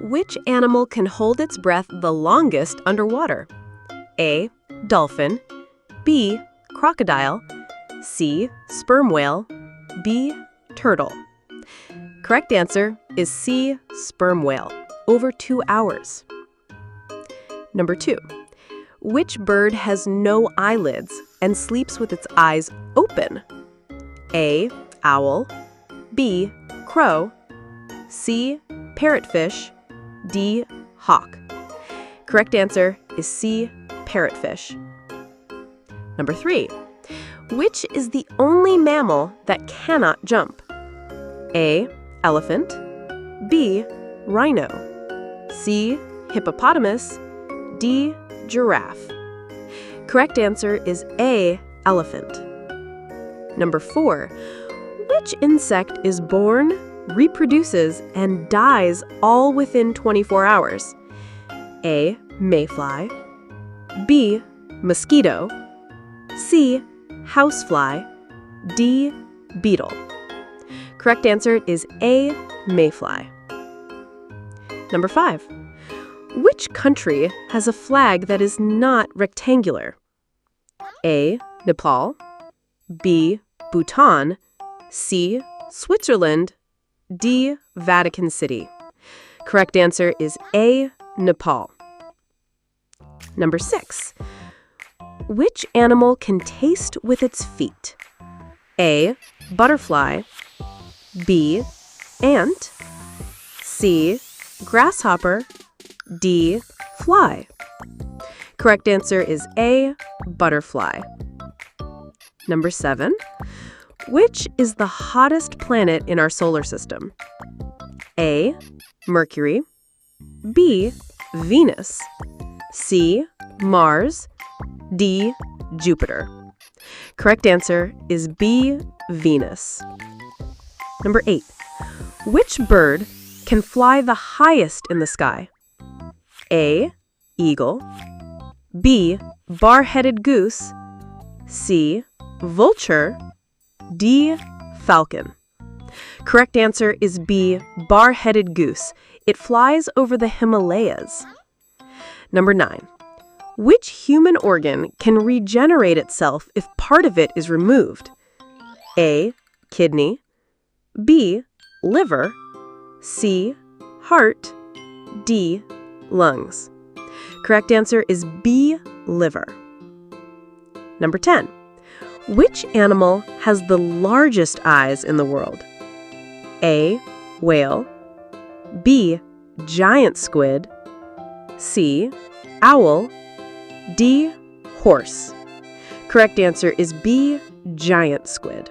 Which animal can hold its breath the longest underwater? A. Dolphin. B. Crocodile. C. Sperm whale. B. Turtle. Correct answer is C. Sperm whale, over 2 hours. Number 2. Which bird has no eyelids and sleeps with its eyes open? A. Owl. B. Crow. C. Parrotfish. D. Hawk. Correct answer is C. Parrotfish. Number 3. Which is the only mammal that cannot jump? A. Elephant. B. Rhino. C. Hippopotamus. D. Giraffe. Correct answer is A. Elephant. Number 4. Which insect is born, reproduces, and dies all within 24 hours? A. Mayfly. B. Mosquito. C. Housefly. D. Beetle. Correct answer is A. Mayfly. Number 5. Which country has a flag that is not rectangular? A. Nepal. B. Bhutan. C. Switzerland. D. Vatican City. Correct answer is A. Nepal. Number 6. Which animal can taste with its feet? A. Butterfly. B. Ant. C. Grasshopper. D. Fly. Correct answer is A. Butterfly. Number 7. Which is the hottest planet in our solar system? A. Mercury. B. Venus. C. Mars. D. Jupiter. Correct answer is B. Venus. Number 8. Which bird can fly the highest in the sky? A. Eagle. B. Bar-headed goose. C. Vulture. D. Falcon. Correct answer is B. Bar-headed goose. It flies over the Himalayas. Number 9. Which human organ can regenerate itself if part of it is removed? A. Kidney. B. Liver. C. Heart. D. Lungs. Correct answer is B. Liver. Number 10. Which animal has the largest eyes in the world? A. Whale. B. Giant squid. C. Owl. D. Horse. Correct answer is B. Giant squid.